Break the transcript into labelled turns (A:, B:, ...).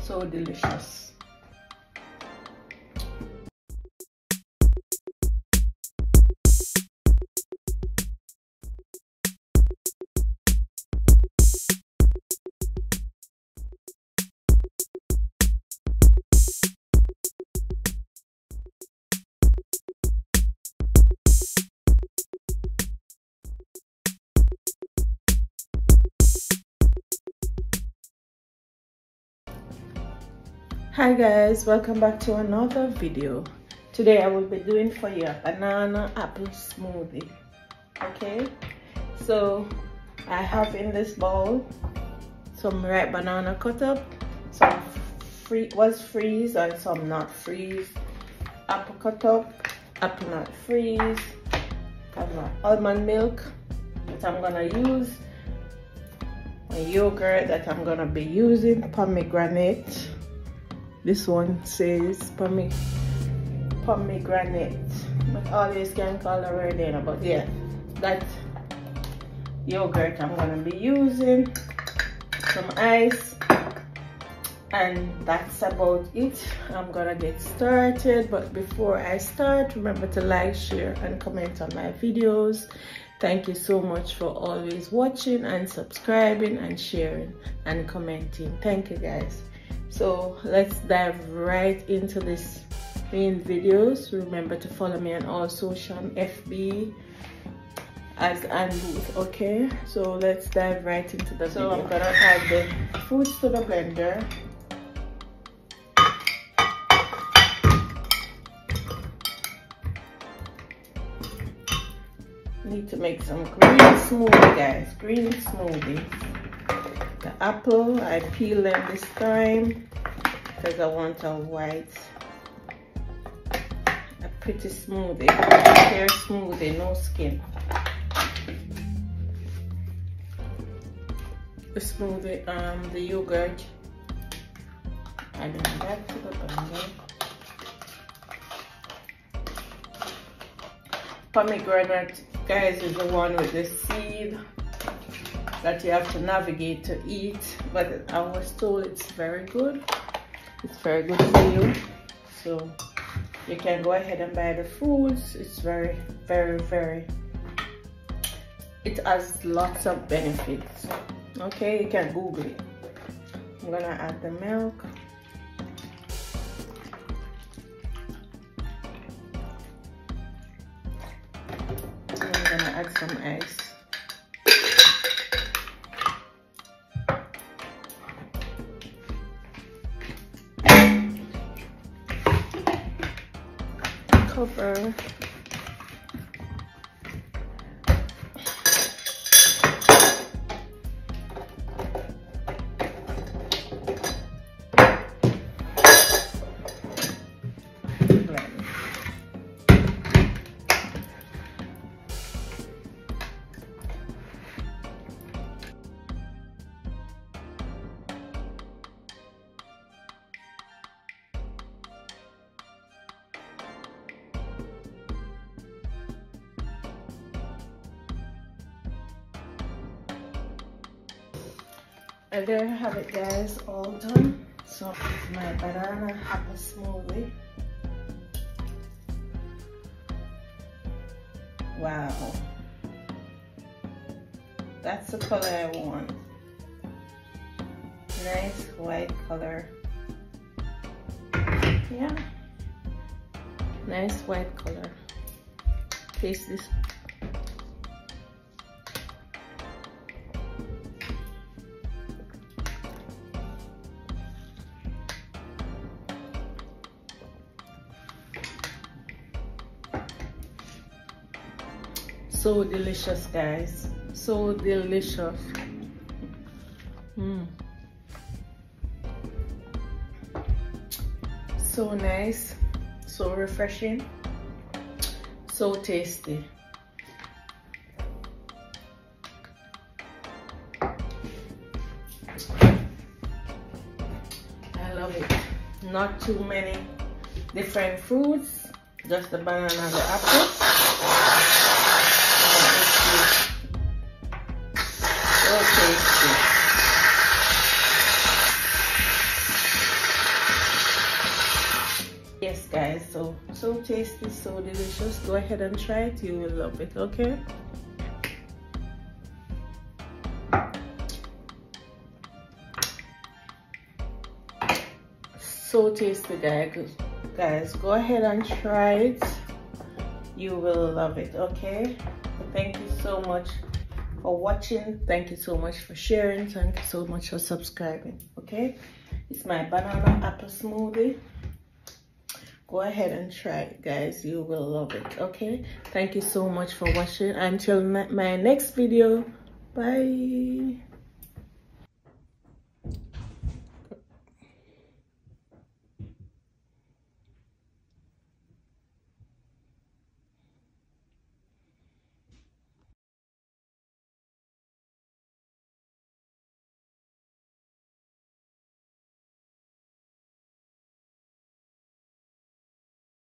A: So delicious. Hi guys, welcome back to another video. Today I will be doing for you a banana apple smoothie. Okay, so I have in this bowl some ripe banana cut up, some freeze and some not freeze, apple cut up, apple not freeze, almond milk that I'm gonna use, a yogurt that I'm gonna be using, pomegranate. This one says pomegranate, but always can call it Verdena. But yeah, that yogurt I'm gonna be using, some ice, and that's about it. I'm gonna get started, but before I start, remember to like, share, and comment on my videos. Thank you so much for always watching and subscribing and sharing and commenting. Thank you guys. So let's dive right into this main videos. Remember to follow me on all social, FB as Anbooth. Okay, so let's dive right into the video. I'm gonna add the fruits to the blender. Need to make some green smoothie, guys. Green smoothie. The apple, I peel them this time because I want a white, a pretty smoothie, clear smoothie, no skin. The smoothie, the yogurt, adding that to the blender. Pomegranate, guys, is the one with the seed that you have to navigate to eat, but I was told it's very good. It's very good for you, so you can go ahead and buy the fruits. It's very, it has lots of benefits. Okay, you can Google it. I'm gonna add the milk. And I'm gonna add some ice. Cover. Blend. And there you have it, guys, all done. So it's my banana apple smoothie. Wow, that's the color I want. Nice white color. Yeah, nice white color. Taste this. So delicious, guys, so delicious. So nice, so refreshing, so tasty. I love it. Not too many different fruits, just the banana and the apple. So tasty. so delicious. Go ahead and try it, you will love it. Okay, so tasty, guys. Go ahead and try it, you will love it. Okay, thank you so much for watching. Thank you so much for sharing. Thank you so much for subscribing. Okay, it's my banana apple smoothie. Go ahead and try it, guys, you will love it. Okay, thank you so much for watching. Until my next video, bye.